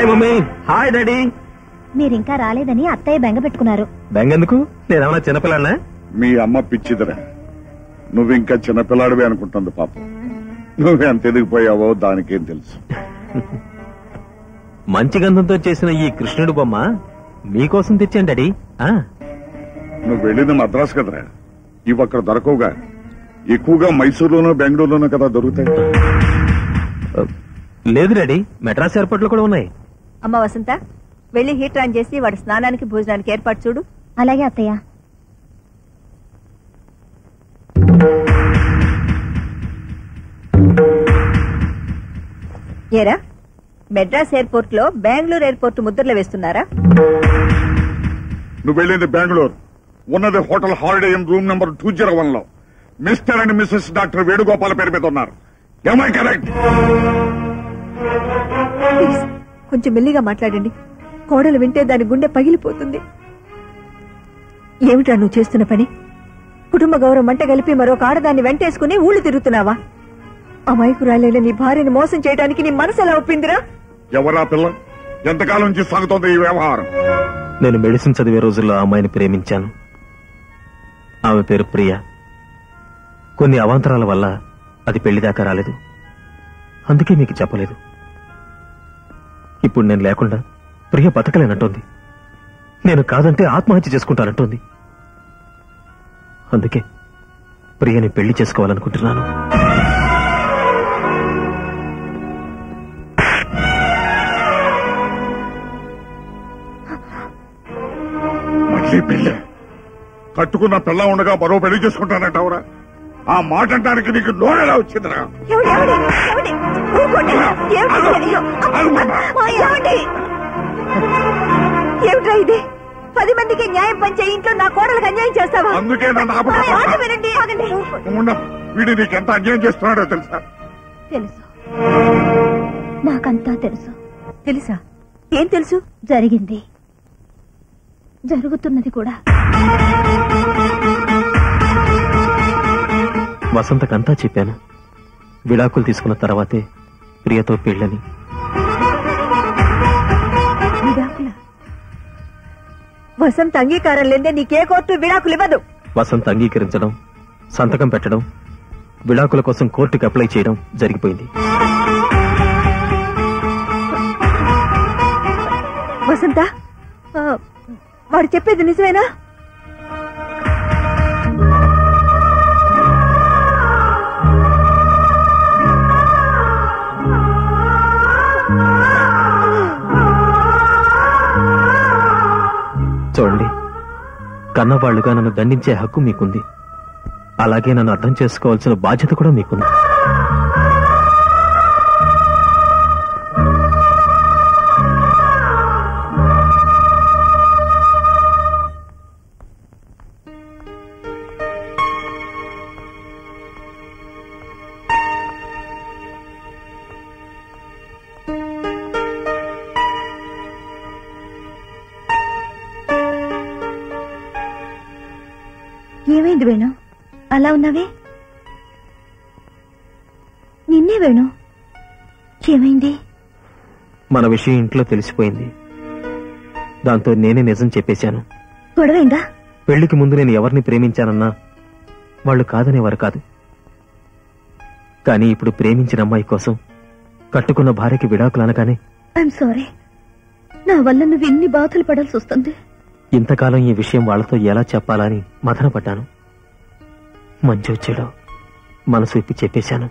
Hi mummy. Hi daddy. మీరింకా రాలేదని అత్తయ్య బెంగ పెట్టుకున్నారు. బెంగెందుకు? నేనేమన్నా చిన్నపిల్లనా? మీ అమ్మ పిచ్చిదిరా, నువ్వింకా చిన్నపిల్లాడివే అనుకుంటుంది పాపం. నువ్వెంత ఎదిగిపోయావో దానికేం తెలుసు. మంచి గంధంతో చేసిన ఈ కృష్ణుడు బొమ్మ మీకోసం తెచ్చాను డాడీ. నువ్వు వెళ్ళింది మద్రాసు కదరా, ఇవి అక్కడ దొరకవుగా. ఎక్కువగా మైసూరులోనూ బెంగళూరులోనూ కదా దొరుకుతాయి. లేదు డాడీ, మెడ్రాస్ ఎయిర్పోర్ట్ లో కూడా ఉన్నాయి. అమ్మ వసంత, వెళ్లి హీటర్ ఆన్ చేసి వాడి స్నానానికి భోజనానికి ఏర్పాటు చూడు. అలాగే అత్తయ్య. ఏరా, మెడ్రాస్ ఎయిర్పోర్ట్ లో బెంగళూరు ఎయిర్పోర్ట్ ముద్రలు వేస్తున్నారా? నువ్వు వెళ్ళింది బెంగళూరు, ఉన్నది hotel Holiday Inn room number 201 లో. Mister and missus doctor Venugopala పేరు మీద ఉన్నారు. ఏమై కరెక్ట్? కొంచెం మెల్లిగా మాట్లాడండి, కోడలు వింటే దాని గుండె పగిలిపోతుంది. ఏమిటా నువ్వు చేస్తున్న పని? కుటుంబ గౌరవం మంట కలిపి మరొక ఆడదాన్ని వెంటేసుకుని ఊళ్ళు తిరుగుతున్నావా? అమాయకురాలైన నీ భార్యని మోసం చేయడానికి నీ మనసు ఎలా ఒప్పిందిరా? ఎవరా పిల్ల? ఎంతకాలం నుంచి సాగుతోంది ఈ వ్యవహారం? నేను మెడిసిన్ చదివే రోజుల్లో ఆ అమ్మాయిని ప్రేమించాను. ఆమె పేరు ప్రియ. కొన్ని అవాంతరాల వల్ల అది పెళ్లిదాకా రాలేదు. అందుకే మీకు చెప్పలేదు. ఇప్పుడు నేను లేకుండా ప్రియ బతకలేనంటోంది. నేను కాదంటే ఆత్మహత్య చేసుకుంటానంటోంది. అందుకే ప్రియని పెళ్లి చేసుకోవాలనుకుంటున్నాను. మళ్ళీ పెళ్లి? కట్టుకున్న పిల్ల ఉండగా మరో పెళ్లి చేసుకుంటానంటావురా? ఆ మాట అంటానికి నీకు నోరెలా వచ్చిందిరా? ఏమిట్రా ఇది? 10 మందికి న్యాయం పంచే ఇంట్లో నా కోడలకు అన్యాయం చేస్తావా? అందుకే వీడు నీకెంత అన్యాయం చేస్తున్నాడో తెలుసా? తెలుసు, నాకంతా తెలుసు. తెలుసా? ఏం తెలుసు? జరిగింది, జరుగుతున్నది కూడా. వసంతకంతా చెప్పాను. విడాకులు తీసుకున్న తర్వాతే ప్రియతో పెళ్ళని. విడాకుల? వసంత అంగీకారం లేదే నీకే కోర్టు విడాకులు ఇవ్వదు. వసంత అంగీకరించడం, సంతకం పెట్టడం, విడాకుల కోసం కోర్టుకు అప్లై చేయడం జరిగిపోయింది. వసంత, వాడు చెప్పేది నిజమేనా? చూడండి, కన్నవాళ్లుగా నన్ను దండించే హక్కు మీకుంది. అలాగే నన్ను అర్థం చేసుకోవాల్సిన బాధ్యత కూడా మీకుంది. ఏమైంది వేణు, అలా ఉన్నావే? నిన్నే వేణు, ఏమైంది? మన విషయం ఇంట్లో తెలిసిపోయింది. దాంతో నేనే నిజం చెప్పేశాను. గొడవైందా? పెళ్లికి ముందు నేను ఎవరిని ప్రేమించానన్నా వాళ్ళు కాదనేవారు కాదు. కానీ ఇప్పుడు ప్రేమించిన అమ్మాయి కోసం కట్టుకున్న భార్యకి విడాకులు అనగానే ఐఎమ్ సారీ, నా వల్ల నువ్వు ఎన్ని బాధలు పడాల్సి వస్తుంది. ఇంతకాలం ఈ విషయం వాళ్లతో ఎలా చెప్పాలని మదన పడ్డాను. మంచి వచ్చాడో మనసు ఇప్పి చెప్పేశాను.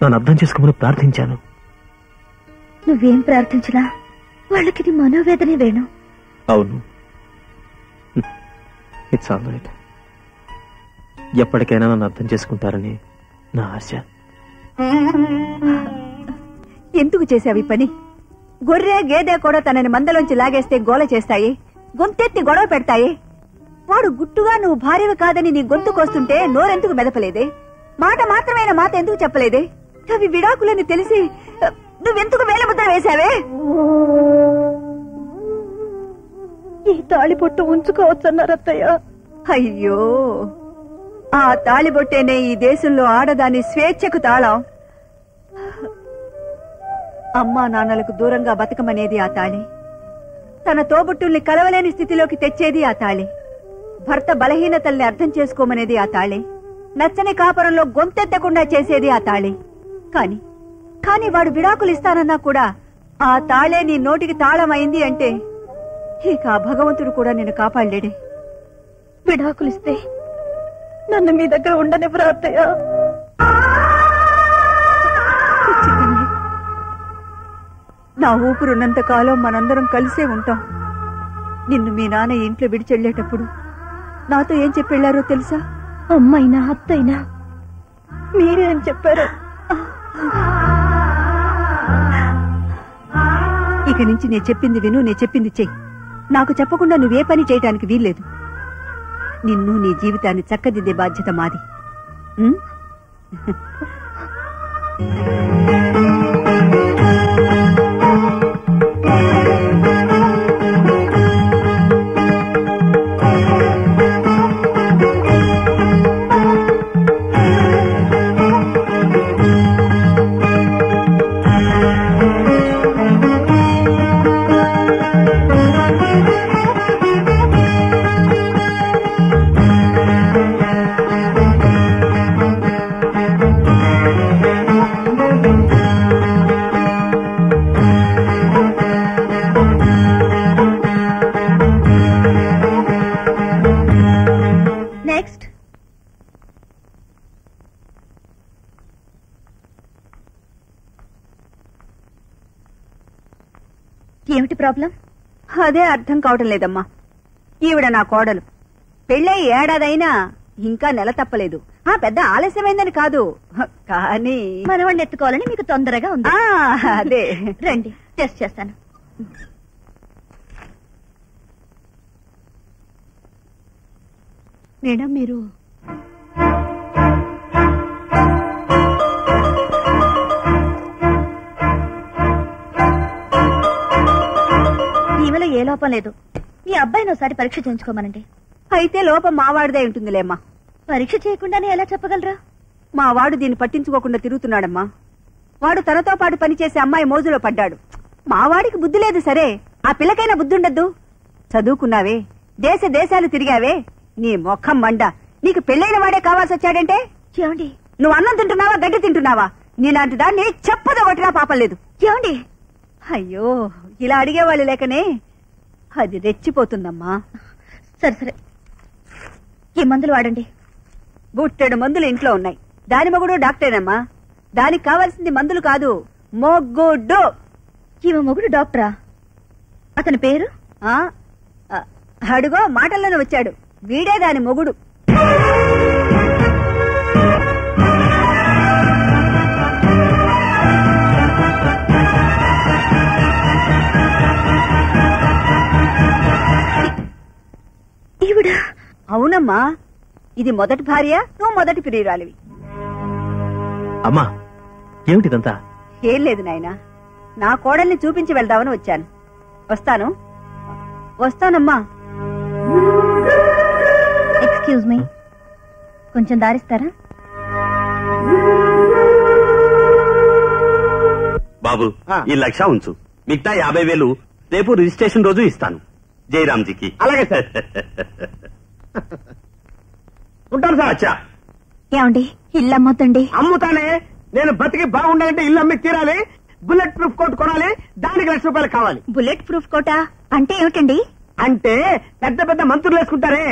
నన్ను అర్థం చేసుకోమని ప్రార్థించాను. నువ్వేం ప్రార్థించినా వాళ్ళకి మనోవేదనే వేణు. అవును, ఇట్స్ ఆల్ రైట్. ఎప్పటికైనా నన్ను అర్థం చేసుకుంటారని నా ఆశ. ఎందుకు చేసావి పని? గొర్రె గేదె కూడా తనని మందలోంచి లాగేస్తే గోల చేస్తాయి, గొంతెత్తి గొడవ పెడతాయి. వాడు గుట్టుగా నువ్వు భార్యవి కాదని నీ గొంతు కోస్తుంటే నోరెందుకు మెదపలేదే? మాట మాత్రమైన మాట ఎందుకు చెప్పలేదే? అవి విడాకులని తెలిసి నువ్వెందుకు వేల ముద్ర వేశావే? ఈ తాళిబొట్టు ఉంచుకోవచ్చన్నారు అత్తయ్య. అయ్యో, ఆ తాళిబొట్టేనే ఈ దేశంలో ఆడదాని స్వేచ్ఛకు తాళం. అమ్మా నాన్నలకు దూరంగా బతకమనేది ఆ తాళి, తన తోబుట్టుల్ని కలవలేని స్థితిలోకి తెచ్చేది ఆ తాళి, భర్త బలహీనతల్ని అర్థం చేసుకోమనేది ఆ తాళి, నచ్చని కాపురంలో గొంతెత్తకుండా చేసేది ఆ తాళి. కాని వాడు విడాకులు ఇస్తానన్నా కూడా ఆ తాళే నీ నోటికి తాళమైంది అంటే ఇక ఆ భగవంతుడు కూడా నిన్ను కాపాడలేడే. విడాకులిస్తే నన్ను మీ దగ్గర ఉండనివ్వరా అత్తయ్య? నా ఊపిరున్నంత కాలం మనందరం కలిసే ఉంటాం. నిన్ను మీ నాన్న ఇంట్లో విడిచెళ్లేటప్పుడు నాతో ఏం చెప్పెళ్లారో తెలుసా? అమ్మైనా అత్తైనా మీరే అని చెప్పారు. ఇక నుంచి నేను చెప్పింది విను, నేను చెప్పింది చెయ్యి. నాకు చెప్పకుండా నువ్వే పని చేయటానికి వీల్లేదు. నిన్ను నీ జీవితాన్ని చక్కదిద్దే బాధ్యత మాది. ఉం? నెక్స్ట్. ఏమిటి ప్రాబ్లం? అదే అర్థం కావటం లేదమ్మా. ఈవిడ నా కోడలు. పెళ్ళై ఏడాదైనా ఇంకా నెల తప్పలేదు. పెద్ద ఆలస్యమైందని కాదు, కానీ మనవాడిని ఎత్తుకోవాలని మీకు తొందరగా ఉంది. అదే. రండి, టెస్ట్ చేస్తాను. మేడం, మీరు ఈమెలో ఏ లోపం లేదు. మీ అబ్బాయిని ఒకసారి పరీక్ష చేయించుకోమనండి. అయితే లోపం మావాడిదే ఉంటుందిలేమ్మా. పరీక్ష చేయకుండానే ఎలా చెప్పగలరా? మా వాడు దీన్ని పట్టించుకోకుండా తిరుగుతున్నాడమ్మా. వాడు తనతో పాటు పనిచేసే అమ్మాయి మోజులో పడ్డాడు. మావాడికి బుద్ధి లేదు సరే, ఆ పిల్లకైనా బుద్ధి ఉండద్దు. చదువుకున్నావే, దేశాలు తిరిగావే, నీ మొఖం మండ. నీకు పెళ్ళైన వాడే కావాల్సి వచ్చాడంటే ఏమండి, నువ్వు అన్నం తింటున్నావా, గడ్డి తింటున్నావా? నీలాంటి దాన్ని చెప్పదో కొట్టినా పాపం లేదు. ఏమండి? అయ్యో, ఇలా అడిగేవాళ్ళు లేకనే అది రెచ్చిపోతుందమ్మా. సరే సరే, ఈ మందులు వాడండి. బుట్టెడు మందులు ఇంట్లో ఉన్నాయి. దాని మొగుడు డాక్టరేనమ్మా. దానికి కావాల్సింది మందులు కాదు, మొగ్గుడు. ఈమె మొగుడు డాక్టరా? అతని పేరు? అడుగో మాటల్లోనే వచ్చాడు. వీడే దాని మొగుడు. ఈవిడ? అవునమ్మా, ఇది మొదటి భార్య, నువ్వు మొదటి ప్రియురాలివి. అమ్మా, ఏమిటిదంతా? ఏం లేదు నాయనా, నా కోడల్ని చూపించి వెళ్దామని వచ్చాను. వస్తానమ్మా. ఎక్స్క్యూజ్ మీ, కొంచెం దారిస్తారా? బాబు, ఈ 1,00,000 ఉంచు. మిగతా 50,000 రేపు రిజిస్ట్రేషన్ రోజు ఇస్తాను జయరామ్జీకి. అలాగే సార్. ఉంటాను సార్. అచ్చా, ఏమండి, ఇల్లు అమ్మొద్దండి. అమ్ముతానే. నేను బతికి బాగుండాలంటే ఇల్లు అమ్మి తీరాలి. బుల్లెట్ ప్రూఫ్ కోట్ కొనాలి. దానికి ₹1,00,000 కావాలి. బుల్లెట్ ప్రూఫ్ కోటా అంటే ఏమిటండి? అంటే పెద్ద పెద్ద మంత్రులు వేసుకుంటారే,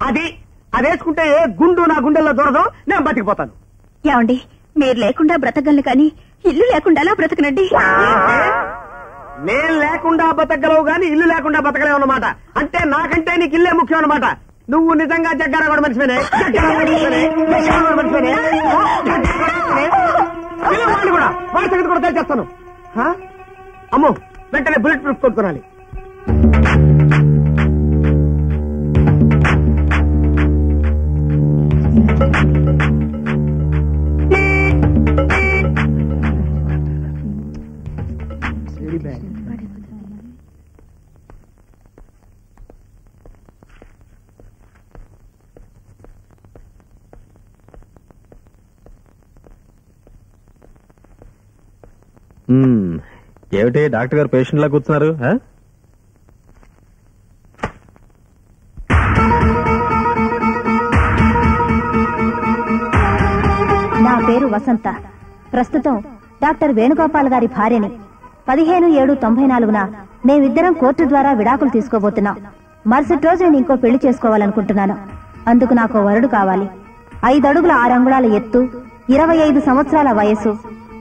అది వేసుకుంటే ఏ గుండు నా గుండెల్లో దూరదు. నేను బతికిపోతాను. ఏమండి, మీరు లేకుండా బ్రతకగలను కానీ ఇల్లు లేకుండా అలా బ్రతకనండి. నేను లేకుండా బతకగలవు గాని ఇల్లు లేకుండా బతకలేవు అన్నమాట. అంటే నాకంటే నీకు ఇల్లే ముఖ్యం అన్నమాట. నువ్వు నిజంగా జగ్గారా కూడా మనిషివేనే. వాడిని కూడా వాడి సంగతి కూడా తెలిచేస్తాను. అమ్మో, వెంటనే బుల్లెట్ ప్రూఫ్ కొనుక్కోనాలి. ఏమిటి డాక్టర్ గారు పేషెంట్ లా కూర్చున్నారు? నా పేరు వసంత. ప్రస్తుతం డాక్టర్ వేణుగోపాల్ గారి భార్యని. 15/7/94 మేమిద్దరం కోర్టు ద్వారా విడాకులు తీసుకోబోతున్నాం. మరుసటి రోజు నేను ఇంకో పెళ్లి చేసుకోవాలనుకుంటున్నాను. అందుకు నాకు వరుడు కావాలి. 5 అడుగుల 6 అంగుళాల ఎత్తు, 25 సంవత్సరాల వయస్సు,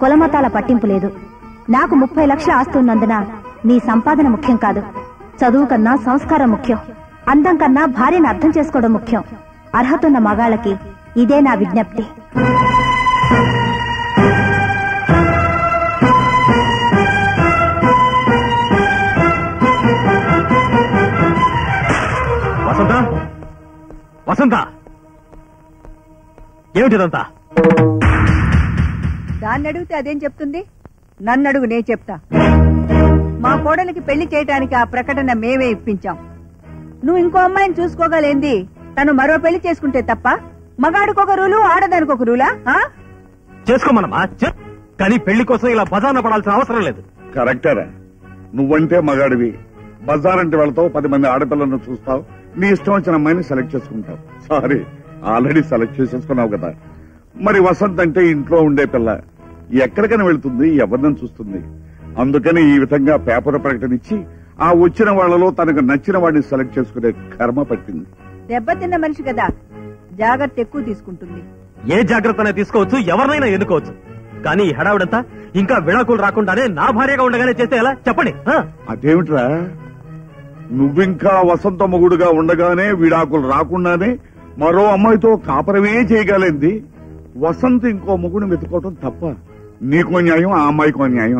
కులమతాల పట్టింపు లేదు. నాకు 30 లక్షల ఆస్తి ఉన్నందున మీ సంపాదన ముఖ్యం కాదు. చదువు కన్నా సంస్కారం ముఖ్యం. అందం కన్నా భార్యను అర్థం చేసుకోవడం ముఖ్యం. అర్హతున్న మగాళ్ళకి ఇదే నా విజ్ఞప్తి. వసంత, వసంత, ఏమిటిదంతా? దాన్ని అడిగితే అదేం చెప్తుంది? నన్ను అడుగు, నేను చెప్తా. మా కోడలికి పెళ్లి చేయటానికి ఆ ప్రకటన మేమే ఇప్పించాం. నువ్వు ఇంకో అమ్మాయిని చూసుకోగలేంది? తను మరో పెళ్లి చేసుకుంటే తప్ప మగాడికొక రూలు, ఆడదానికి ఒక రూలా? చేసుకోమనమా, కానీ పెళ్లి కోసం ఇలా బజార్న పడాల్సిన అవసరం లేదు. కరెక్టరా? నువ్వంటే మగాడివి, బజారంటే వెళ్తావు, 10 మంది ఆడపిల్లలను చూస్తావు, నీ ఇష్టం వచ్చిన అమ్మాయిని సెలెక్ట్ చేసుకుంటావు. సారీ, ఆల్రెడీ సెలెక్ట్ చేసేసుకున్నావు కదా. మరి వసంత్ అంటే ఇంట్లో ఉండే పిల్ల, ఎక్కడికైనా వెళ్తుంది, ఎవరిని చూస్తుంది. అందుకని ఈ విధంగా పేపర్ ప్రకటన ఇచ్చి ఆ వచ్చిన వాళ్లలో తనకు నచ్చిన వాడిని సెలెక్ట్ చేసుకునే కర్మ పట్టింది. దెబ్బతిన్న మనిషి కదా, జాగ్రత్త ఎక్కువ తీసుకుంటుంది. ఏ జాగ్రత్తనే తీసుకోవచ్చు, ఎవరినైనా ఎన్నుకోవచ్చు. కానీ ఈ హడావిడంతా ఇంకా విడాకులు రాకుండానే నా భార్యగా ఉండగానే చేస్తే ఎలా చెప్పండి? అదేమిట్రా, నువ్వింకా వసంత మొగుడుగా ఉండగానే విడాకులు రాకుండానే మరో అమ్మాయితో కాపరమే చేయగలింది. వసంత్ ఇంకో మొగుడిని వెతుకోవటం తప్ప? నీకో న్యాయం, ఆ అమ్మాయికో న్యాయం.